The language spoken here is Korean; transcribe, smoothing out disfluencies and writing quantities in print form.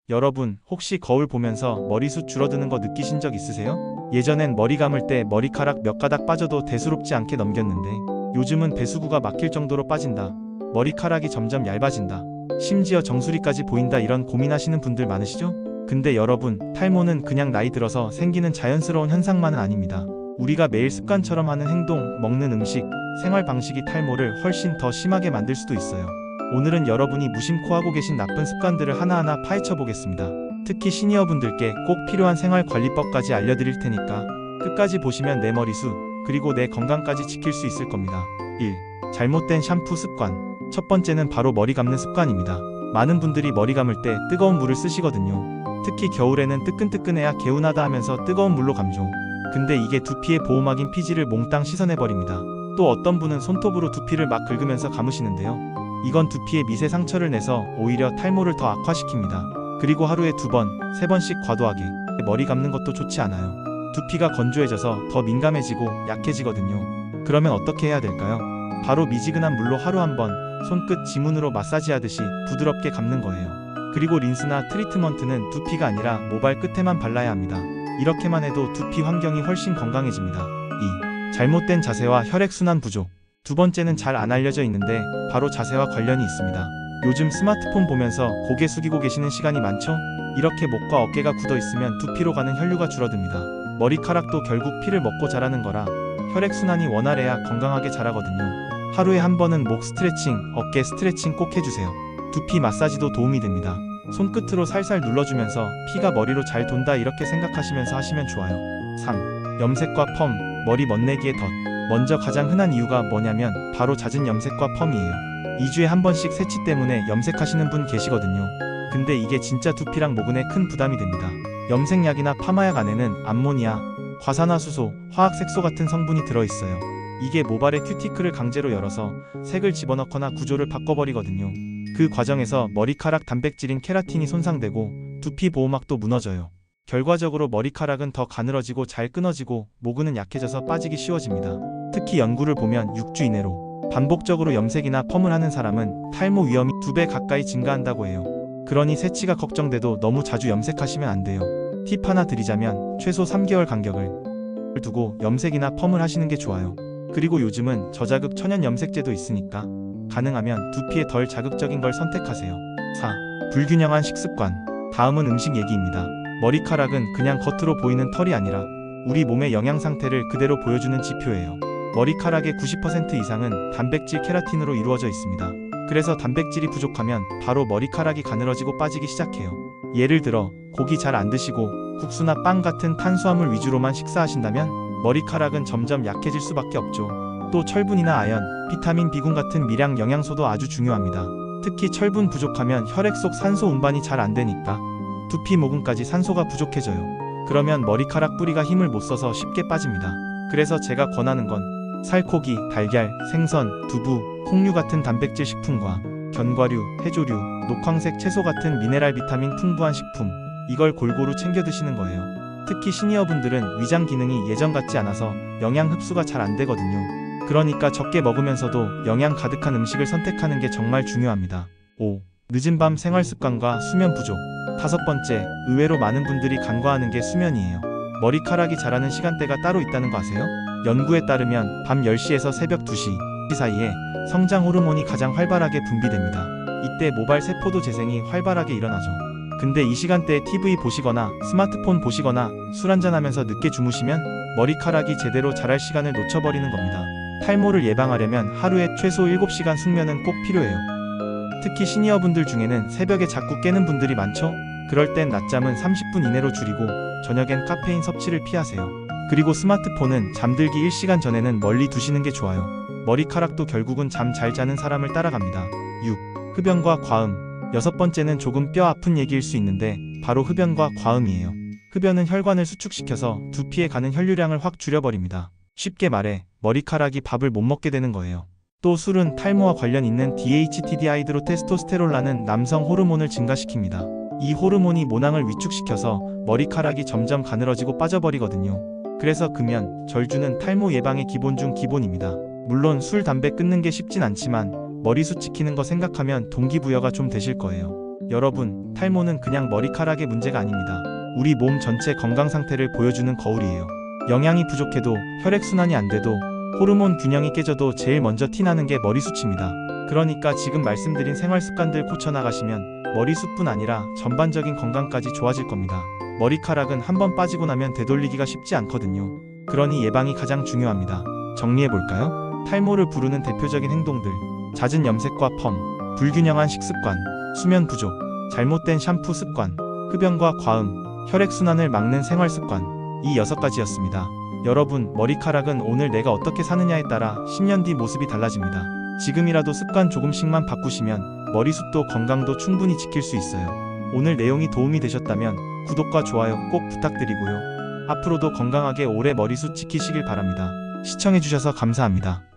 여러분, 혹시 거울 보면서 머리숱 줄어드는 거 느끼신 적 있으세요? 예전엔 머리 감을 때 머리카락 몇 가닥 빠져도 대수롭지 않게 넘겼는데 요즘은 배수구가 막힐 정도로 빠진다. 머리카락이 점점 얇아진다. 심지어 정수리까지 보인다. 이런 고민하시는 분들 많으시죠? 근데 여러분, 탈모는 그냥 나이 들어서 생기는 자연스러운 현상만은 아닙니다. 우리가 매일 습관처럼 하는 행동, 먹는 음식, 생활 방식이 탈모를 훨씬 더 심하게 만들 수도 있어요. 오늘은 여러분이 무심코 하고 계신 나쁜 습관들을 하나하나 파헤쳐 보겠습니다. 특히 시니어분들께 꼭 필요한 생활관리법까지 알려드릴 테니까 끝까지 보시면 내 머리숱, 그리고 내 건강까지 지킬 수 있을 겁니다. 1. 잘못된 샴푸 습관. 첫 번째는 바로 머리 감는 습관입니다. 많은 분들이 머리 감을 때 뜨거운 물을 쓰시거든요. 특히 겨울에는 뜨끈뜨끈해야 개운하다 하면서 뜨거운 물로 감죠. 근데 이게 두피의 보호막인 피지를 몽땅 씻어내버립니다. 또 어떤 분은 손톱으로 두피를 막 긁으면서 감으시는데요. 이건 두피에 미세 상처를 내서 오히려 탈모를 더 악화시킵니다. 그리고 하루에 2번, 3번씩 과도하게 머리 감는 것도 좋지 않아요. 두피가 건조해져서 더 민감해지고 약해지거든요. 그러면 어떻게 해야 될까요? 바로 미지근한 물로 하루 1번, 손끝 지문으로 마사지하듯이 부드럽게 감는 거예요. 그리고 린스나 트리트먼트는 두피가 아니라 모발 끝에만 발라야 합니다. 이렇게만 해도 두피 환경이 훨씬 건강해집니다. 2. 잘못된 자세와 혈액순환 부족. 두 번째는 잘 안 알려져 있는데 바로 자세와 관련이 있습니다. 요즘 스마트폰 보면서 고개 숙이고 계시는 시간이 많죠? 이렇게 목과 어깨가 굳어 있으면 두피로 가는 혈류가 줄어듭니다. 머리카락도 결국 피를 먹고 자라는 거라 혈액순환이 원활해야 건강하게 자라거든요. 하루에 1번은 목 스트레칭, 어깨 스트레칭 꼭 해주세요. 두피 마사지도 도움이 됩니다. 손끝으로 살살 눌러주면서 피가 머리로 잘 돈다 이렇게 생각하시면서 하시면 좋아요. 3. 염색과 펌, 머리 멋내기의 덫. 먼저 가장 흔한 이유가 뭐냐면 바로 잦은 염색과 펌이에요. 2주에 1번씩 새치 때문에 염색하시는 분 계시거든요. 근데 이게 진짜 두피랑 모근에 큰 부담이 됩니다. 염색약이나 파마약 안에는 암모니아, 과산화수소, 화학색소 같은 성분이 들어있어요. 이게 모발의 큐티클을 강제로 열어서 색을 집어넣거나 구조를 바꿔버리거든요. 그 과정에서 머리카락 단백질인 케라틴이 손상되고 두피 보호막도 무너져요. 결과적으로 머리카락은 더 가늘어지고 잘 끊어지고 모근은 약해져서 빠지기 쉬워집니다. 특히 연구를 보면 6주 이내로 반복적으로 염색이나 펌을 하는 사람은 탈모 위험이 2배 가까이 증가한다고 해요. 그러니 새치가 걱정돼도 너무 자주 염색하시면 안 돼요. 팁 하나 드리자면 최소 3개월 간격을 두고 염색이나 펌을 하시는 게 좋아요. 그리고 요즘은 저자극 천연 염색제도 있으니까 가능하면 두피에 덜 자극적인 걸 선택하세요. 4. 불균형한 식습관. 다음은 음식 얘기입니다. 머리카락은 그냥 겉으로 보이는 털이 아니라 우리 몸의 영양 상태를 그대로 보여주는 지표예요. 머리카락의 90% 이상은 단백질 케라틴으로 이루어져 있습니다. 그래서 단백질이 부족하면 바로 머리카락이 가늘어지고 빠지기 시작해요. 예를 들어 고기 잘 안 드시고 국수나 빵 같은 탄수화물 위주로만 식사하신다면 머리카락은 점점 약해질 수밖에 없죠. 또 철분이나 아연, 비타민 B군 같은 미량 영양소도 아주 중요합니다. 특히 철분 부족하면 혈액 속 산소 운반이 잘 안 되니까 두피 모근까지 산소가 부족해져요. 그러면 머리카락 뿌리가 힘을 못 써서 쉽게 빠집니다. 그래서 제가 권하는 건 살코기, 달걀, 생선, 두부, 콩류 같은 단백질 식품과 견과류, 해조류, 녹황색 채소 같은 미네랄 비타민 풍부한 식품, 이걸 골고루 챙겨 드시는 거예요. 특히 시니어분들은 위장 기능이 예전 같지 않아서 영양 흡수가 잘 안 되거든요. 그러니까 적게 먹으면서도 영양 가득한 음식을 선택하는 게 정말 중요합니다. 5. 늦은 밤 생활 습관과 수면 부족. 5번째, 의외로 많은 분들이 간과하는 게 수면이에요. 머리카락이 자라는 시간대가 따로 있다는 거 아세요? 연구에 따르면 밤 10시에서 새벽 2시 사이에 성장 호르몬이 가장 활발하게 분비됩니다. 이때 모발 세포도 재생이 활발하게 일어나죠. 근데 이 시간대에 TV 보시거나 스마트폰 보시거나 술 한잔하면서 늦게 주무시면 머리카락이 제대로 자랄 시간을 놓쳐버리는 겁니다. 탈모를 예방하려면 하루에 최소 7시간 숙면은 꼭 필요해요. 특히 시니어분들 중에는 새벽에 자꾸 깨는 분들이 많죠? 그럴 땐 낮잠은 30분 이내로 줄이고 저녁엔 카페인 섭취를 피하세요. 그리고 스마트폰은 잠들기 1시간 전에는 멀리 두시는 게 좋아요. 머리카락도 결국은 잠 잘 자는 사람을 따라갑니다. 6. 흡연과 과음. 6번째는 조금 뼈 아픈 얘기일 수 있는데 바로 흡연과 과음이에요. 흡연은 혈관을 수축시켜서 두피에 가는 혈류량을 확 줄여버립니다. 쉽게 말해 머리카락이 밥을 못 먹게 되는 거예요. 또 술은 탈모와 관련 있는 DHT-디하이드로테스토스테론라는 남성 호르몬을 증가시킵니다. 이 호르몬이 모낭을 위축시켜서 머리카락이 점점 가늘어지고 빠져버리거든요. 그래서 금연, 절주는 탈모 예방의 기본 중 기본입니다. 물론 술, 담배 끊는 게 쉽진 않지만 머리숱 지키는 거 생각하면 동기부여가 좀 되실 거예요. 여러분, 탈모는 그냥 머리카락의 문제가 아닙니다. 우리 몸 전체 건강 상태를 보여주는 거울이에요. 영양이 부족해도, 혈액순환이 안 돼도, 호르몬 균형이 깨져도 제일 먼저 티나는 게 머리숱입니다. 그러니까 지금 말씀드린 생활 습관들 고쳐나가시면 머리숱뿐 아니라 전반적인 건강까지 좋아질 겁니다. 머리카락은 한번 빠지고 나면 되돌리기가 쉽지 않거든요. 그러니 예방이 가장 중요합니다. 정리해볼까요? 탈모를 부르는 대표적인 행동들: 잦은 염색과 펌, 불균형한 식습관, 수면 부족, 잘못된 샴푸 습관, 흡연과 과음, 혈액순환을 막는 생활 습관, 이 6가지였습니다. 여러분, 머리카락은 오늘 내가 어떻게 사느냐에 따라 10년 뒤 모습이 달라집니다. 지금이라도 습관 조금씩만 바꾸시면 머리숱도 건강도 충분히 지킬 수 있어요. 오늘 내용이 도움이 되셨다면 구독과 좋아요 꼭 부탁드리고요. 앞으로도 건강하게 오래 머리숱 지키시길 바랍니다. 시청해주셔서 감사합니다.